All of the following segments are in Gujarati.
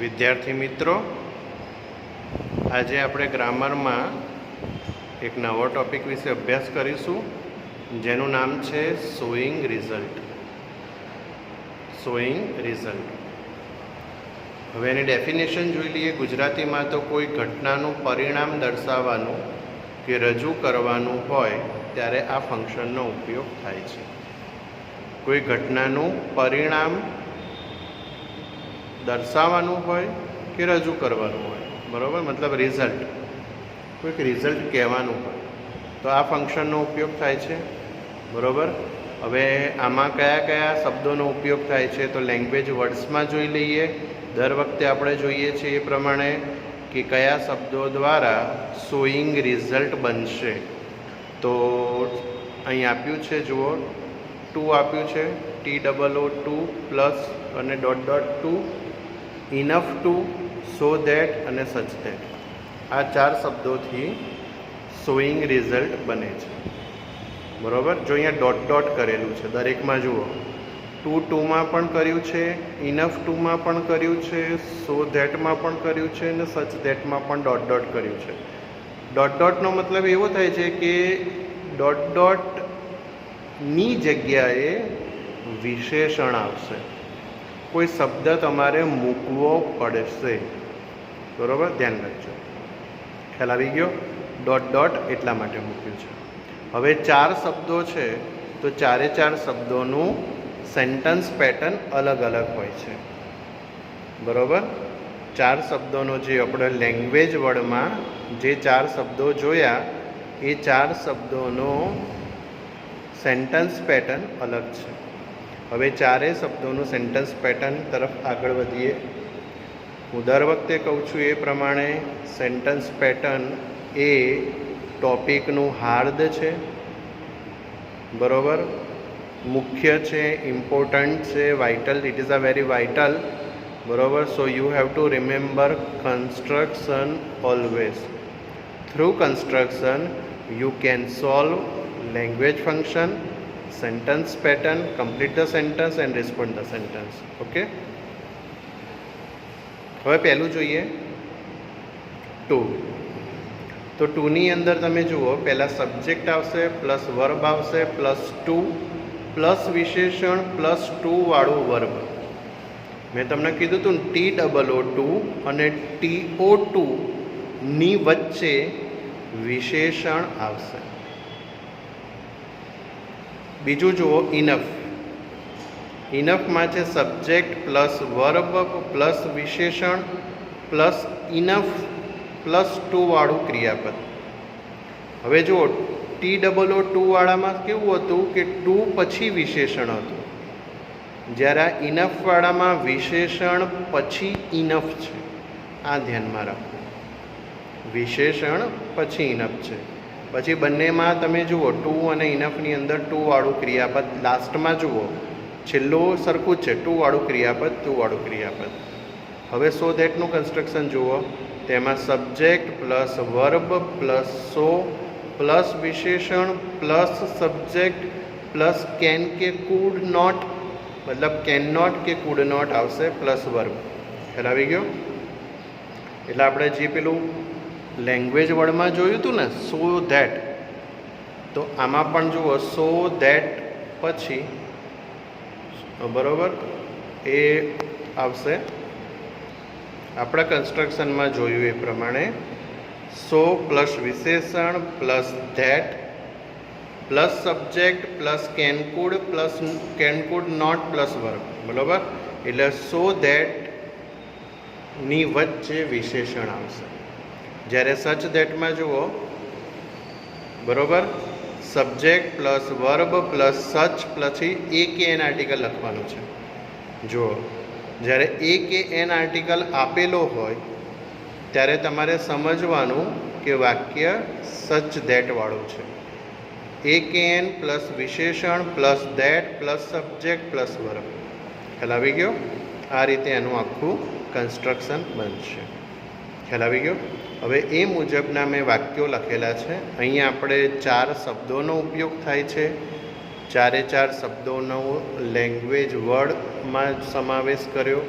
વિદ્યાર્થી મિત્રો, આજે આપણે ગ્રામરમાં એક નવો ટોપિક વિશે અભ્યાસ કરીશું, જેનું નામ છે શોઈંગ રિઝલ્ટ. હવે એની ડેફિનેશન જોઈ લઈએ. ગુજરાતીમાં તો કોઈ ઘટનાનું પરિણામ દર્શાવવાનું કે રજૂ કરવાનું હોય ત્યારે આ ફંક્શનનો ઉપયોગ થાય છે. કોઈ ઘટનાનું પરિણામ દર્શાવવાનું હોય કે રજૂ કરવાનું હોય, બરાબર, મતલબ રિઝલ્ટ, કોઈક રિઝલ્ટ કહેવાનું હોય તો આ ફંક્શનનો ઉપયોગ થાય છે, બરાબર. હવે આમાં કયા કયા શબ્દોનો ઉપયોગ થાય છે તો લેંગ્વેજ વર્ડ્સમાં જોઈ લઈએ. દર વખતે આપણે જોઈએ છીએ એ પ્રમાણે કે કયા શબ્દો દ્વારા શોઈંગ રિઝલ્ટ બનશે. તો અહીં આપ્યું છે, જુઓ, ટુ આપ્યું છે, TOO પ્લસ અને .2, ઇનફ ટુ, સો ધેટ અને સચ ધેટ. આ ચાર શબ્દોથી શોઈંગ રિઝલ્ટ બને છે, બરાબર. જો અહીંયા કરેલું છે દરેકમાં, જુઓ, ટુમાં પણ કર્યું છે, ઇનફ ટુમાં પણ કર્યું છે, સો ધેટમાં પણ કર્યું છે અને સચ ધેટમાં પણ કર્યું છે. નો મતલબ એવો થાય છે કે ની જગ્યાએ વિશેષણ આવશે, કોઈ શબ્દ તમારે મૂકવો પડશે, બરાબર, ધ્યાન રાખજો. ખ્યાલ આવી ગયો? એટલા માટે મૂક્યું છે. હવે ચાર શબ્દો છે તો ચારે ચાર શબ્દોનું સેન્ટન્સ પેટર્ન અલગ અલગ હોય છે, બરાબર. ચાર શબ્દોનો જે આપણે લેંગ્વેજ વર્ડમાં જે ચાર શબ્દો જોયા એ ચાર શબ્દોનો સેન્ટન્સ પેટર્ન અલગ છે. હવે ચારેય શબ્દોનું સેન્ટન્સ પેટર્ન તરફ આગળ વધીએ. હું દર વખતે કહું છું એ પ્રમાણે સેન્ટન્સ પેટર્ન એ ટોપિકનું હાર્દ છે, બરાબર, મુખ્ય છે, ઇમ્પોર્ટન્ટ છે, vital, it is a very vital, બરાબર. So you have to remember construction always. Through construction you can solve language function, sentence pattern, complete the sentence and respond the sentence. Okay, હવે પહેલું જોઈએ ટુ. તો ટુની અંદર તમે જુઓ, પહેલાં સબ્જેક્ટ આવશે, પ્લસ વર્બ આવશે, પ્લસ ટુ, પ્લસ વિશેષણ, પ્લસ ટુ વાળું વર્બ. મેં તમને કીધું હતું TOO અને TO2 ની વચ્ચે વિશેષણ આવશે. બીજું જુઓ, ઇનફમાં છે સબ્જેક્ટ પ્લસ વર્બ પ્લસ વિશેષણ પ્લસ ઇનફ પ્લસ ટુ વાળું ક્રિયાપદ. હવે જુઓ, TOO વાળામાં કેવું હતું કે ટુ પછી વિશેષણ હતું, જ્યારે આ ઇનફવાળામાં વિશેષણ પછી ઇનફ છે. આ ધ્યાનમાં રાખો, વિશેષણ પછી ઇનફ છે. પછી બંનેમાં તમે જુઓ, ટુ અને ઇનફની અંદર ટુ વાળું ક્રિયાપદ, લાસ્ટમાં જુઓ, છેલ્લું સરખું જ છે, ટુ વાળું ક્રિયાપદ, ટુ વાળું ક્રિયાપદ. હવે સો ધેટનું કન્સ્ટ્રક્શન જુઓ, તેમાં સબ્જેક્ટ પ્લસ વર્બ પ્લસ સો પ્લસ વિશેષણ પ્લસ સબ્જેક્ટ પ્લસ કેન કે કુડ નોટ, મતલબ કેન નોટ કે કુડ નોટ આવશે, પ્લસ વર્બ. ખ્યાલ આવી ગયો? એટલે આપણે જે પેલું લેંગ્વેજ વર્ડમાં જોયું હતું ને, સો ધેટ, તો આમાં પણ જુઓ, સો ધેટ પછી, બરાબર, એ આવશે. આપણા કન્સ્ટ્રક્શનમાં જોયું એ પ્રમાણે સો પ્લસ વિશેષણ plus that plus subject plus can could plus can could not plus verb, બરાબર. એટલે સો ધેટની વચ્ચે વિશેષણ આવશે. જ્યારે સચ ધેટમાં જુઓ, બરાબર, સબ્જેક્ટ પ્લસ વર્બ પ્લસ સચ પછી એ કે એન આર્ટિકલ લખવાનું છે. જુઓ, જ્યારે એ કે એન આર્ટિકલ આપેલો હોય ત્યારે તમારે સમજવાનું કે વાક્ય સચ ધેટવાળું છે. એ કે એન પ્લસ વિશેષણ plus that plus subject plus verb. ખ્યાલ આવી ગયો? આ રીતે એનું આખું કન્સ્ટ્રક્શન બનશે. ખ્યાલ આવી ગયો? હવે એ મુજબના મેં વાક્યો લખેલા છે. અહીંયા આપણે ચાર શબ્દોનો ઉપયોગ થાય છે. ચારે ચાર શબ્દોનો લેંગ્વેજ વર્ડમાં સમાવેશ કર્યો.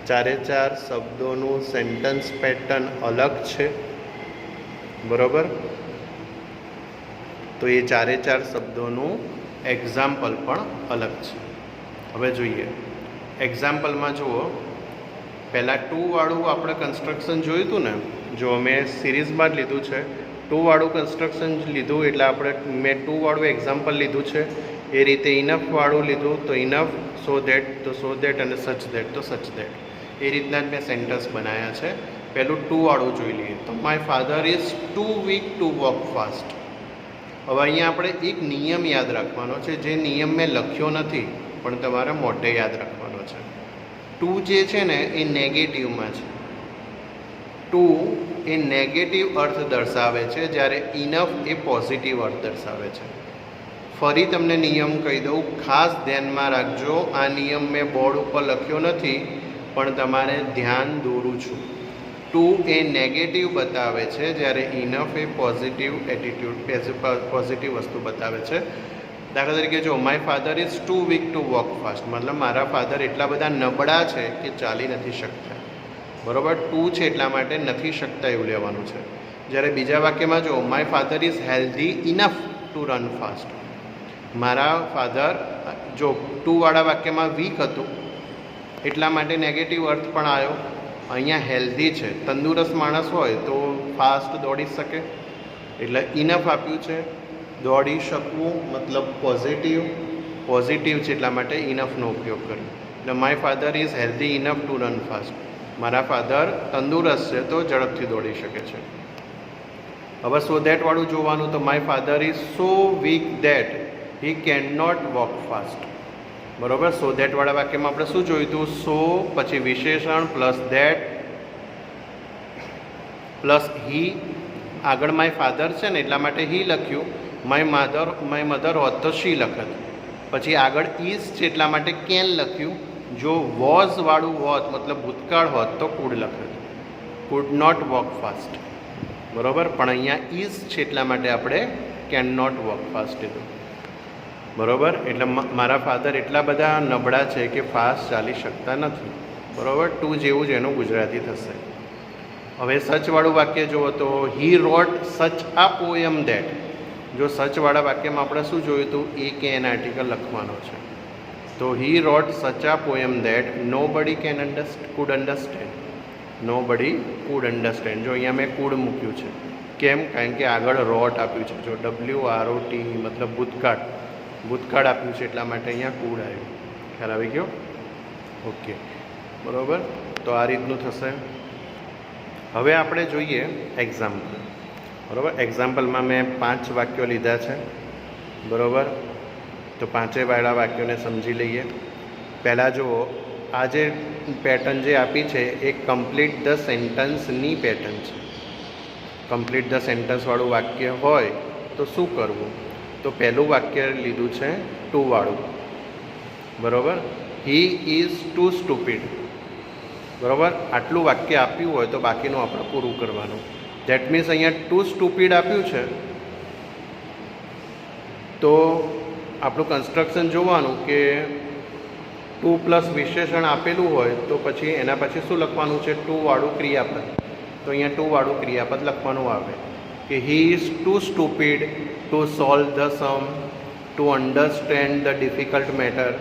ચારે ચાર શબ્દોનું સેન્ટન્સ પેટર્ન અલગ છે, બરાબર. તો એ ચારે ચાર શબ્દોનું એક્ઝામ્પલ પણ અલગ છે. હવે જોઈએ એક્ઝામ્પલમાં. જુઓ, પહેલાં ટુવાળું આપણે કન્સ્ટ્રક્શન જોયું હતું ને. જો મેં સિરીઝમાં જ લીધું છે, ટુવાળું કન્સ્ટ્રક્શન લીધું એટલે આપણે મેં ટુવાળું એક્ઝામ્પલ લીધું છે. એ રીતે ઇનફવાળું લીધું તો ઇનફ, સો દેટ અને સચ દેટ તો સચ દેટ. એ રીતના જ મેં સેન્ટેન્સ બનાવ્યા છે. પહેલું ટુવાળું જોઈ લઈએ તો my father is too weak to walk fast. હવે અહીંયા આપણે એક નિયમ યાદ રાખવાનો છે, જે નિયમ મેં લખ્યો નથી પણ તમારે મોઢે યાદ રાખવાનો છે. ટુ જે છે ને એ નેગેટિવમાં છે. ટુ એ નેગેટિવ અર્થ દર્શાવે છે, જ્યારે ઇનફ એ પોઝિટિવ અર્થ દર્શાવે છે. ફરી તમને નિયમ કહી દઉં, ખાસ ધ્યાનમાં રાખજો. આ નિયમ મેં બોર્ડ ઉપર લખ્યો નથી પણ તમારે ધ્યાન દોરું છું. ટુ એ નેગેટિવ બતાવે છે, જ્યારે ઇનફ એ પોઝિટિવ પોઝિટિવ વસ્તુ બતાવે છે. દાખલા તરીકે જો my father is too weak to walk fast, મતલબ મારા ફાધર એટલા બધા નબળા છે કે ચાલી નથી શકતા, બરાબર. ટુ છે એટલા માટે નથી શકતા એવું લેવાનું છે. જ્યારે બીજા વાક્યમાં જો my father is healthy enough to run fast, મારા ફાધર, જો ટુવાળા વાક્યમાં વીક હતું એટલા માટે નેગેટિવ અર્થ પણ આવ્યો. અહીંયા હેલ્ધી છે, તંદુરસ્ત માણસ હોય તો ફાસ્ટ દોડી શકે, એટલે ઇનફ આપ્યું છે. દોડી શકવું મતલબ પોઝિટિવ છે એટલા માટે ઇનફનો ઉપયોગ કર્યો. એટલે my father is healthy enough to run fast, મારા ફાધર તંદુરસ્ત છે તો ઝડપથી દોડી શકે છે. હવે સો દેટવાળું જોવાનું તો my father is so weak that he can not walk fast, બરાબર. સો દેટવાળા વાક્યમાં આપણે શું જોયું હતું? સો પછી વિશેષણ પ્લસ દેટ પ્લસ હી. આગળ માય ફાધર છે ને એટલા માટે હી લખ્યું. માય મધર હોત તો શી લખત. પછી આગળ ઇઝ છે એટલા માટે કેન લખ્યું. જો વોઝ વાળું હોત મતલબ ભૂતકાળ હોત તો કુડ લખત, કુડ નોટ વોક ફાસ્ટ, બરાબર. પણ અહીંયા ઇઝ છે એટલા માટે આપણે કેન નોટ વોક ફાસ્ટ કીધું, બરાબર. એટલે મારા ફાધર એટલા બધા નબળા છે કે ફાસ્ટ ચાલી શકતા નથી, બરાબર. ટુ જેવું જ એનું ગુજરાતી થશે. હવે સચવાળું વાક્ય જુઓ તો હી રોટ સચ આ પોયમ દેટ. જો સચવાળા વાક્યમાં આપણે શું જોયું હતું? એ કે એન આર્ટિકલ લખવાનો છે. તો હી રોટ સચ આ પોયમ દેટ નો બડી કુડ અન્ડરસ્ટેન્ડ. નો બડી કુડ અન્ડરસ્ટેન્ડ. જો અહીંયા મેં કુડ મૂક્યું છે, કેમ? કારણ કે આગળ રોટ આપ્યું છે. જો WROT મતલબ ભૂતકાળ આપ્યું છે એટલા માટે અહીંયા કુડ આવ્યું. ખ્યાલ આવી ગયો? ઓકે, બરાબર. તો આ રીતનું થશે. હવે આપણે જોઈએ એક્ઝામ્પલ, બરાબર. એક્ઝામ્પલમાં મેં 5 વાક્યો લીધા છે, બરાબર. તો 5 વાળા વાક્યોને સમજી લઈએ. પહેલાં જુઓ, આ જે પેટર્ન જે આપી છે એ કમ્પ્લીટ ધ સેન્ટન્સની પેટર્ન છે. કમ્પ્લીટ ધ સેન્ટન્સવાળું વાક્ય હોય તો શું કરવું? તો પહેલું વાક્ય લીધું છે ટુવાળું, બરાબર. હી ઇઝ ટુ સ્ટુપિડ, બરાબર. આટલું વાક્ય આપ્યું હોય તો બાકીનું આપણે પૂરું કરવાનું. ધેટ મીન્સ અહીંયા ટુ સ્ટુપિડ આપ્યું છે તો આપણું કન્સ્ટ્રક્શન જોવાનું કે ટુ પ્લસ વિશેષણ આપેલું હોય તો પછી એના પછી શું લખવાનું છે? ટુવાળું ક્રિયાપદ. તો અહીંયા ટુવાળું ક્રિયાપદ લખવાનું આવે કે he is too stupid to solve the sum to understand the difficult matter,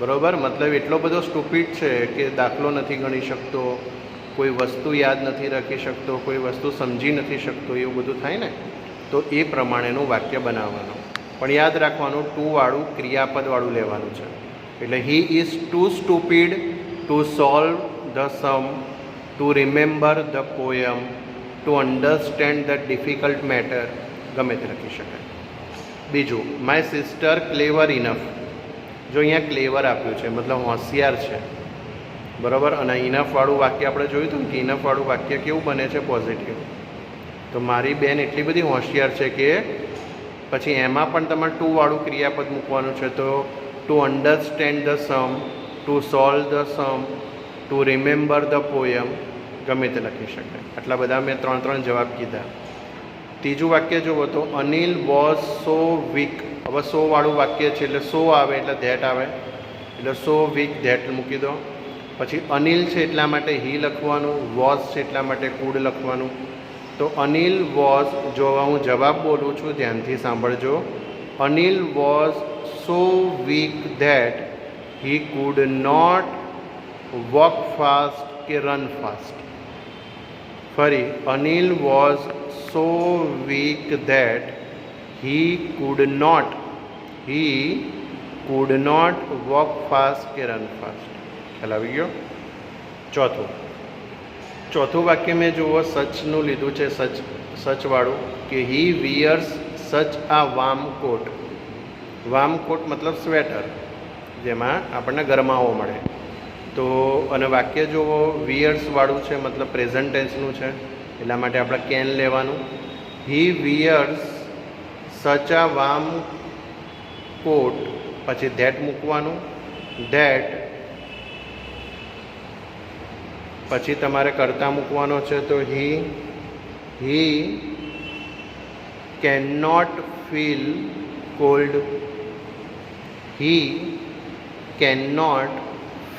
બરાબર. મતલબ એટલો બધો સ્ટુપિડ છે કે દાખલો નથી ગણી શકતો, કોઈ વસ્તુ યાદ નથી રાખી શકતો, કોઈ વસ્તુ સમજી નથી શકતો, એવું બધું થાય ને. તો એ પ્રમાણેનું વાક્ય બનાવવાનું. પણ યાદ રાખવાનું ટુવાળું ક્રિયાપદવાળું લેવાનું છે. એટલે he is too stupid to solve the sum to remember the poem to understand the difficult matter, ગમે તે લખી શકાય. બીજું, માય સિસ્ટર ક્લેવર ઇનફ. જો અહીંયા ક્લેવર આપ્યું છે મતલબ હોશિયાર છે, બરાબર. અને ઇનફવાળું વાક્ય આપણે જોયું હતું કે ઇનફવાળું વાક્ય કેવું બને છે? પોઝિટિવ. તો મારી બેન એટલી બધી હોશિયાર છે કે પછી એમાં પણ તમારે ટુવાળું ક્રિયાપદ મૂકવાનું છે. તો to understand the sum, to solve the sum, to remember the poem, ગમે તે લખી શકાય. આટલા બધા મેં 3 જવાબ કીધા. ત્રીજું વાક્ય જુઓ તો અનિલ વોઝ સો વીક. હવે સો વાળું વાક્ય છે એટલે સો આવે એટલે ધેટ આવે, એટલે સો વીક ધેટ મૂકી દો. પછી અનિલ છે એટલા માટે હી લખવાનું, વોઝ છે એટલા માટે કુડ લખવાનું. તો અનિલ વોઝ, જો હું જવાબ બોલું છું ધ્યાનથી સાંભળજો. Anil was so weak that he could not walk fast કે રન ફાસ્ટ. ફરી, Anil was so weak that he could not walk fast કે રન ફાસ્ટ. ખ્યાલ આવી ગયો. ચોથું વાક્ય મેં જુઓ સચનું લીધું છે, સચવાળું, કે હી વિયર્સ સચ આ વાર્મ કોટ. વાર્મ કોટ મતલબ સ્વેટર, જેમાં આપણને ગરમાવો મળે. તો અને વાક્ય જુઓ વિયર્સવાળું છે, મતલબ પ્રેઝન્ટ ટેન્સનું છે, એટલા માટે આપણે કેન લેવાનું. હી વિયર્સ સચ આ વાર્મ કોટ, પછી ધેટ મૂકવાનું. ધેટ પછી તમારે કરતા મૂકવાનો છે, તો he can not feel cold. He can not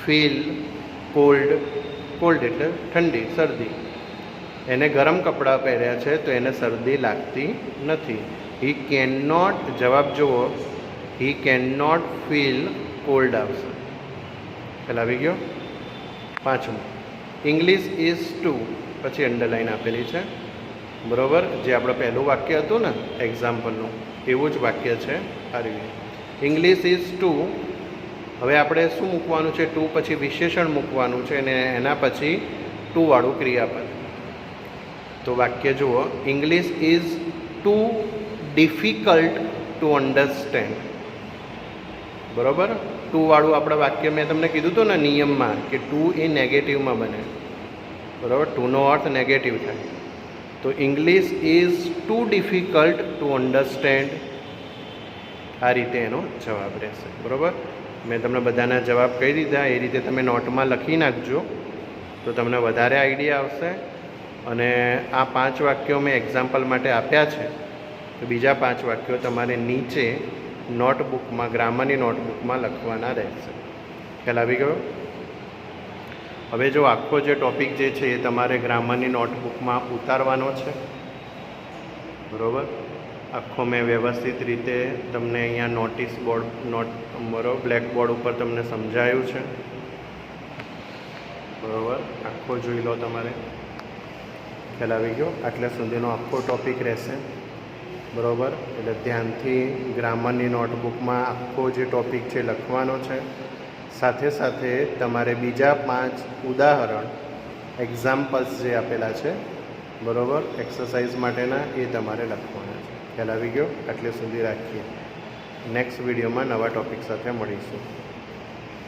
feel cold. Cold એટલે ઠંડી, શરદી. એને ગરમ કપડાં પહેર્યા છે તો એને શરદી લાગતી નથી. હી કેન નોટ, જવાબ જુઓ, he can not feel cold આવશે. ખ્યાલ આવી ગયો. પાંચમું, ઇંગ્લિશ ઇઝ ટુ, પછી અંડરલાઈન આપેલી છે, બરાબર. જે આપણે પહેલું વાક્ય હતું ને એક્ઝામ્પલનું, એવું જ વાક્ય છે. સારી, ઇંગ્લિશ ઇઝ ટુ. હવે આપણે શું મૂકવાનું છે? ટુ પછી વિશેષણ મૂકવાનું છે અને એના પછી ટુવાળું ક્રિયાપદ. તો વાક્ય જુઓ, English is too difficult to understand. બરાબર. ટુવાળું આપણે વાક્ય મેં તમને કીધું હતું ને નિયમમાં, કે ટુ એ નેગેટિવમાં બને. બરાબર, ટુનો અર્થ નેગેટિવ થાય. તો English is too difficult to understand. આ રીતે એનો જવાબ રહેશે. બરાબર. મેં તમને બધાના જવાબ કહી દીધા, એ રીતે તમે નોટમાં લખી નાખજો તો તમને વધારે આઈડિયા આવશે. અને આ 5 વાક્યો મેં એક્ઝામ્પલ માટે આપ્યા છે, તો બીજા 5 વાક્યો તમારે નીચે નોટબુકમાં, ગ્રામરની નોટબુકમાં લખવાના રહેશે. ખ્યાલ આવી ગયો. હવે જો આખો જે ટૉપિક જે છે એ તમારે ગ્રામરની નોટબુકમાં ઉતારવાનો છે. બરાબર. આખો મેં વ્યવસ્થિત રીતે તમને અહીંયા નોટિસ બોર્ડ બરાબર બ્લેકબોર્ડ ઉપર તમને સમજાયું છે. બરાબર, આખો જોઈ લો તમારે. ખ્યાલ આવી ગયો. આટલા સુધીનો આખો ટૉપિક રહેશે. બરાબર. એટલે ધ્યાનથી ગ્રામરની નોટબુકમાં આખો જે ટૉપિક છે લખવાનો છે. સાથે સાથે તમારે બીજા 5 ઉદાહરણ એક્ઝામ્પલ્સ જે આપેલા છે, બરાબર, એક્સરસાઇઝ માટેના, એ તમારે લખવાના છે. ખ્યાલ આવી ગયો. આટલે સુધી રાખીએ. નેક્સ્ટ વિડીયોમાં નવા ટૉપિક સાથે મળીશું.